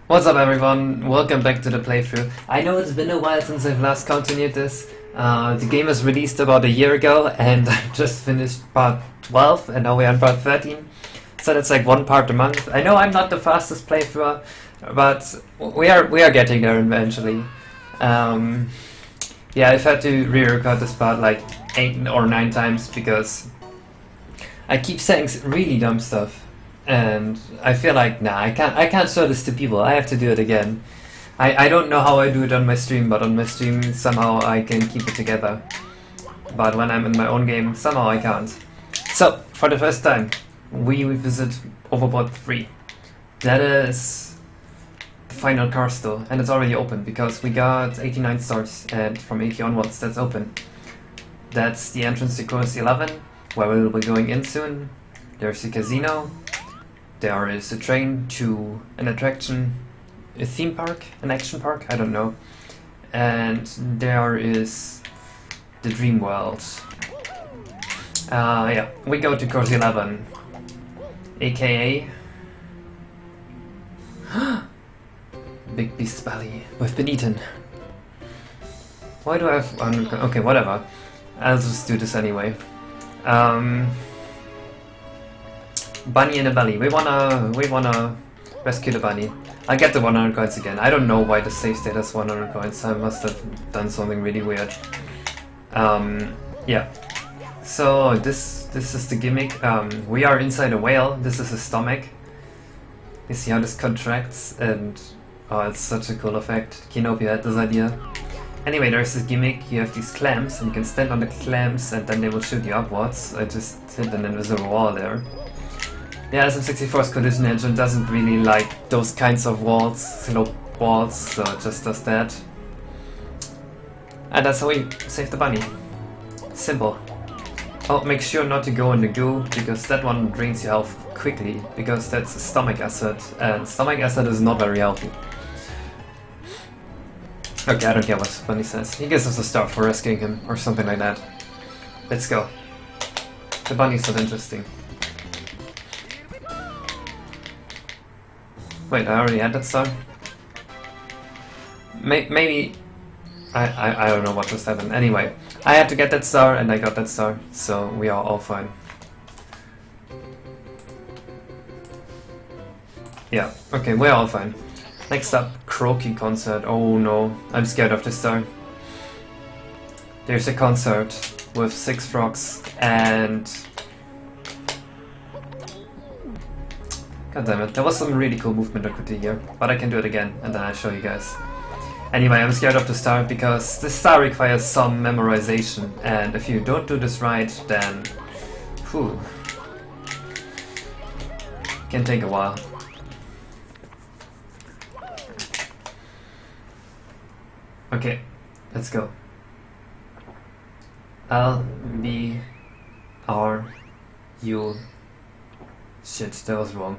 What's up everyone, welcome back to the playthrough. I know it's been a while since I've last continued this. The game was released about a year ago and I just finished part 12 and now we're on part 13. So that's like one part a month. I know I'm not the fastest playthrough, but we are getting there eventually. Yeah, I've had to re-record this part like 8 or 9 times because I keep saying really dumb stuff. And I feel like, nah, I can't show this to people. I have to do it again. I don't know how I do it on my stream, but on my stream somehow I can keep it together. But when I'm in my own game, somehow I can't. So, for the first time, we visit Overworld 3. That is the final car store, and it's already open because we got 89 stars, and from 80 onwards that's open. That's the entrance to course 11, where we'll be going in soon. There's a casino. There is a train to an attraction, a theme park, an action park, I don't know. And there is the dream world. Yeah, we go to course 11, aka Big Beast's Belly. We've been eaten. Why do I have... okay, whatever. I'll just do this anyway. Bunny in the belly. We wanna rescue the bunny. I'll get the 100 coins again. I don't know why the save state has 100 coins. I must have done something really weird. Yeah. So this is the gimmick. We are inside a whale. This is a stomach. You see how this contracts, and oh, it's such a cool effect. Kinopia had this idea. Anyway, there's this gimmick. You have these clamps, and you can stand on the clamps, and then they will shoot you upwards. I just hit an invisible wall there. Yeah, SM64's collision engine doesn't really like those kinds of walls, slope walls, so it just does that. And that's how we save the bunny. Simple. Oh, make sure not to go in the goo, because that one drains your health quickly, because that's stomach acid, and stomach acid is not very healthy. Okay, I don't care what Bunny says. He gives us a star for rescuing him, or something like that. Let's go. The bunny's not interesting. Wait, I already had that star? Maybe... I don't know what just happened. Anyway, I had to get that star and I got that star, so we are all fine. Yeah, okay, we're all fine. Next up, Croaky concert. Oh no, I'm scared of this star. There's a concert with 6 frogs and... God damn it, there was some really cool movement I could do here, but I can do it again, and then I'll show you guys. Anyway, I'm scared of the star because this star requires some memorization, and if you don't do this right, then... whew... can take a while. Okay, let's go. L, B, R, U... Shit, that was wrong.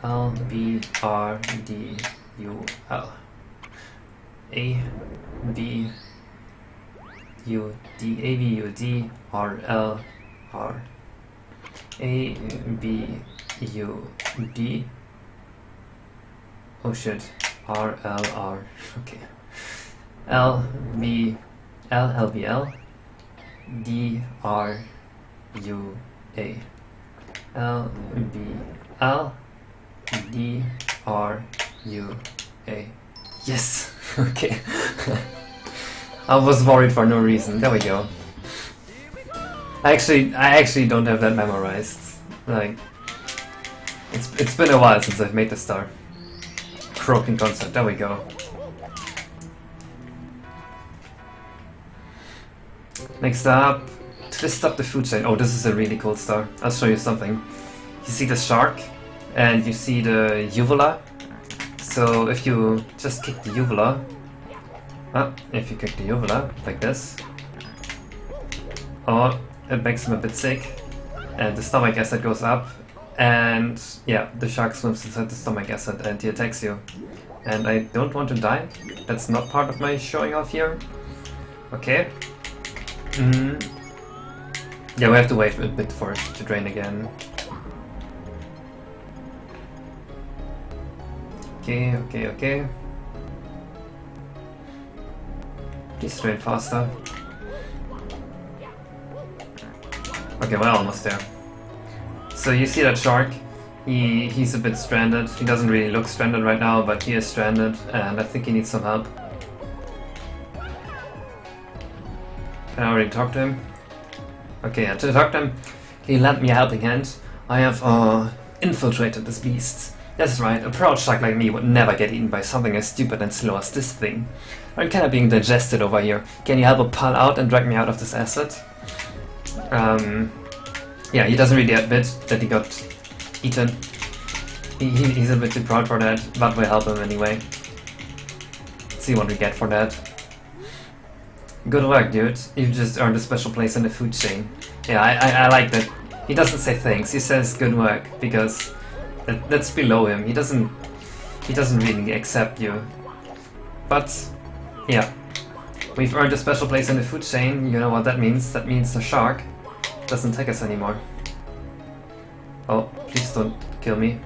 L, B, R, D, U, L. A, B, U, D, A, B, U, D, R, L, R. A, B, U, D. Oh shit. R, L, R. Okay. L, B, L, L, B, L. D, R, U, A. L, B, L, D, R, U, A. Yes! Okay. I was worried for no reason. There we go. I actually don't have that memorized. Like, it's been a while since I've made the star. Croaking concert. There we go. Next up, twist up the food chain. Oh, this is a really cool star. I'll show you something. You see the shark, and you see the uvula. So if you just kick the uvula, if you kick the uvula like this, oh, it makes him a bit sick, and the stomach acid goes up, and yeah, the shark swims inside the stomach acid and he attacks you. And I don't want to die. That's not part of my showing off here. Okay. Yeah, we have to wait a bit for it to drain again. Okay. Please train faster. Okay, we're almost there. So you see that shark? He's a bit stranded. He doesn't really look stranded right now, but he is stranded, and I think he needs some help. Can I already talk to him? Okay, yeah, to talk to him, he lent me a helping hand. I have infiltrated this beast. That's right, a proud shark like me would never get eaten by something as stupid and slow as this thing. I'm kinda being digested over here. Can you help a pal out and drag me out of this asset? Yeah, he doesn't really admit that he got eaten. He's a bit too proud for that, but we'll help him anyway. Let's see what we get for that. Good work, dude. You've just earned a special place in the food chain. Yeah, I like that. He doesn't say thanks, he says good work, because that's below him. He doesn't really accept you. But, yeah. We've earned a special place in the food chain. You know what that means? That means the shark doesn't take us anymore. Oh, please don't kill me.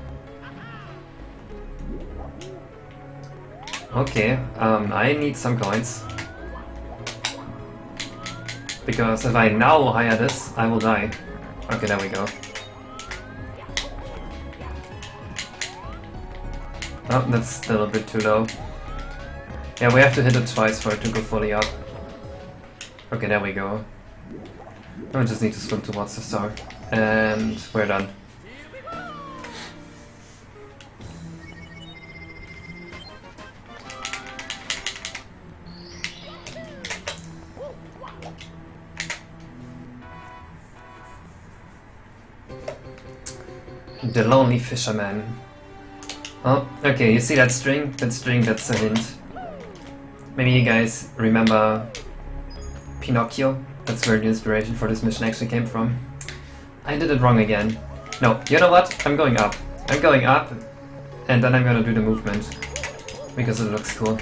Okay, I need some coins. Because if I now hire this, I will die. Okay, there we go. Oh, that's still a bit too low. Yeah, we have to hit it twice for it to go fully up. Okay, there we go. I just need to swim towards the star. And we're done. The Lonely Fisherman. Oh, okay, you see that string? That string, that's a hint. Maybe you guys remember Pinocchio? That's where the inspiration for this mission actually came from. I did it wrong again. No, you know what? I'm going up. I'm going up, and then I'm gonna do the movement. Because it looks cool.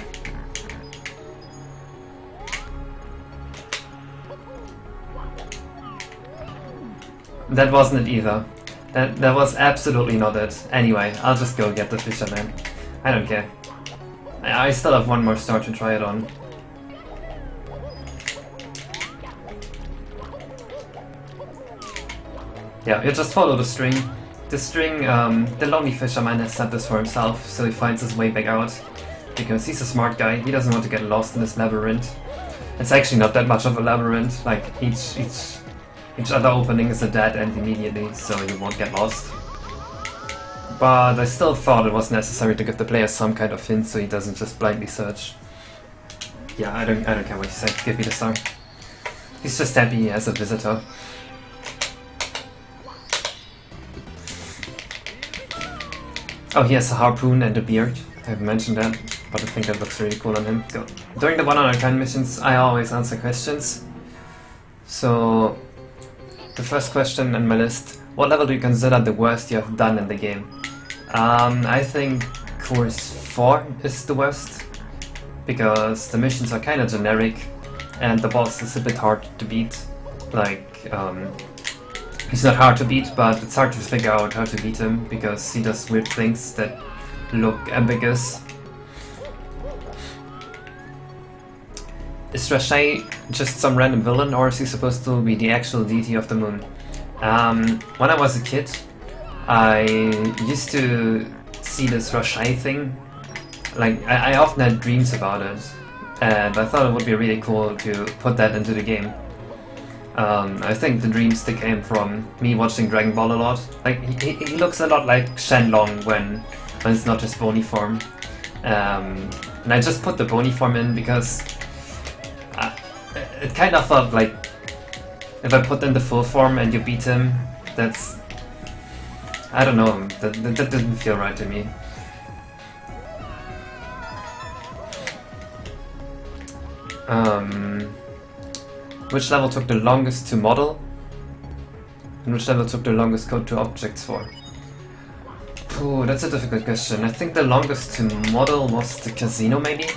That wasn't it either. That was absolutely not it. Anyway, I'll just go get the fisherman. I don't care. I still have one more star to try it on. Yeah, you just follow the string. The string, the Lonely Fisherman has set this for himself, so he finds his way back out. Because he's a smart guy, he doesn't want to get lost in this labyrinth. It's actually not that much of a labyrinth, like each other opening is a dead end immediately, so you won't get lost. But I still thought it was necessary to give the player some kind of hint so he doesn't just blindly search. Yeah, I don't care what you say, give me the star. He's just happy he has a visitor. Oh, he has a harpoon and a beard. I haven't mentioned that, but I think that looks really cool on him. So, during the 100 missions, I always answer questions. So, the first question on my list: what level do you consider the worst you have done in the game? I think course 4 is the worst, because the missions are kind of generic, and the boss is a bit hard to beat. Like, he's not hard to beat, but it's hard to figure out how to beat him, because he does weird things that look ambiguous. Is Rashai just some random villain, or is he supposed to be the actual deity of the moon? When I was a kid, I used to see this Rashai thing. Like, I often had dreams about it, and I thought it would be really cool to put that into the game. I think the dreams that came from me watching Dragon Ball a lot. Like, he looks a lot like Shenlong when it's not his bony form. And I just put the bony form in because it kind of felt like if I put in the full form and you beat him, that's... I don't know, that didn't feel right to me. Which level took the longest to model? And which level took the longest code to objects for? Ooh, that's a difficult question. I think the longest to model was the casino, maybe?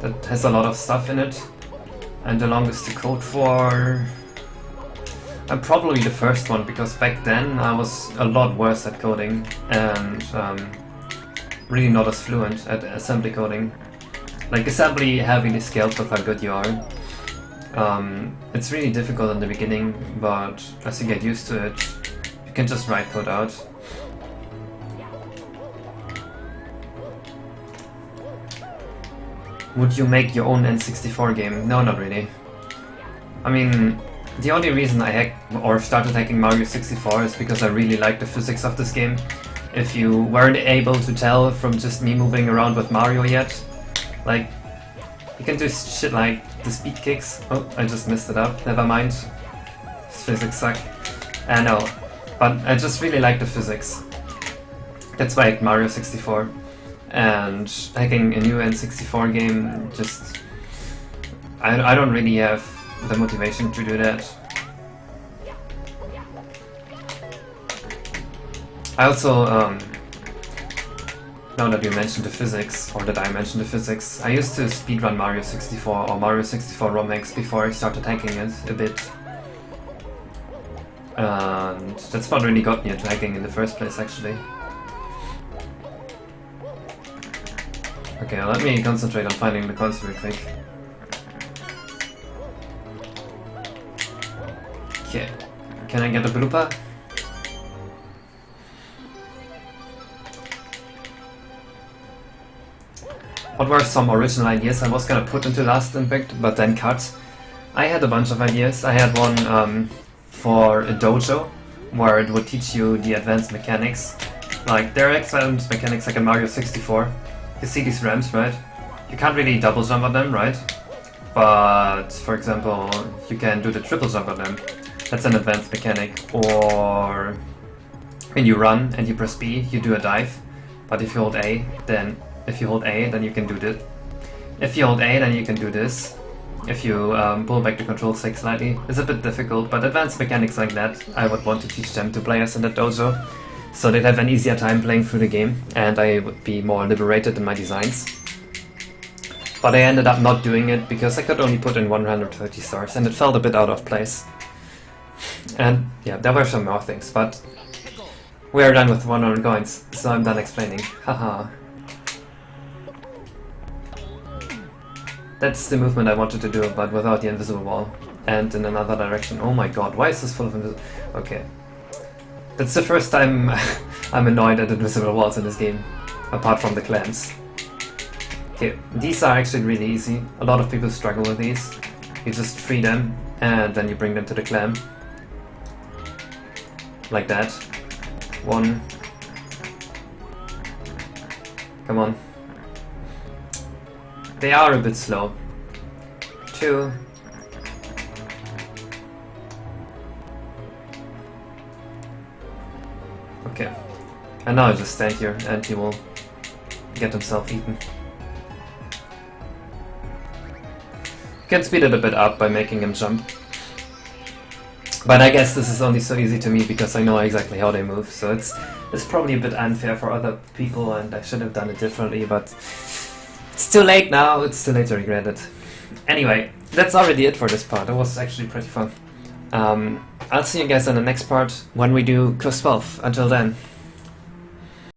That has a lot of stuff in it. And the longest to code for... probably the first one, because back then I was a lot worse at coding and really not as fluent at assembly coding. Like, assembly heavily scales with how good you are. It's really difficult in the beginning, but as you get used to it, you can just write code out. Would you make your own N64 game? No, not really. I mean, the only reason I hacked or started hacking Mario 64 is because I really like the physics of this game. If you weren't able to tell from just me moving around with Mario yet, like, you can do shit like the speed kicks. Oh, I just messed it up. Never mind. This physics suck. I know, but I just really like the physics. That's why I hacked Mario 64. And hacking a new N64 game, just... I don't really have the motivation to do that. I also, now that you mentioned the physics, or that I mentioned the physics, I used to speedrun Mario 64 or Mario 64 ROM-hacks before I started hacking it a bit. And that's what really got me into hacking in the first place, actually. Okay, let me concentrate on finding the coins real quick. Okay, can I get a blooper? What were some original ideas I was gonna put into Last Impact, but then cut? I had a bunch of ideas. I had one for a dojo, where it would teach you the advanced mechanics. Like, there are advanced mechanics like in Mario 64. You see these ramps, right? You can't really double jump on them, right? But, for example, you can do the triple jump on them. That's an advanced mechanic. Or when you run and you press B, you do a dive. But if you hold A, then you can do this. If you hold A, then you can do this. If you pull back the control stick slightly, it's a bit difficult, but advanced mechanics like that, I would want to teach them to players in the dojo, so they'd have an easier time playing through the game, and I would be more liberated in my designs. But I ended up not doing it because I could only put in 130 stars, and it felt a bit out of place. And yeah, there were some more things, but we are done with 100 coins, so I'm done explaining. Haha. That's the movement I wanted to do, but without the invisible wall. And in another direction. Oh my god, why is this full of invisible... Okay. That's the first time I'm annoyed at invisible walls in this game, apart from the clans. Okay, these are actually really easy. A lot of people struggle with these. You just free them, and then you bring them to the clan. Like that. One. Come on. They are a bit slow. 2. Okay. And now I just stand here and he will get himself eaten. You can speed it a bit up by making him jump. But I guess this is only so easy to me because I know exactly how they move, so it's probably a bit unfair for other people and I should have done it differently, but it's too late now, it's too late to regret it. Anyway, that's already it for this part. It was actually pretty fun. I'll see you guys in the next part when we do Course 12. Until then.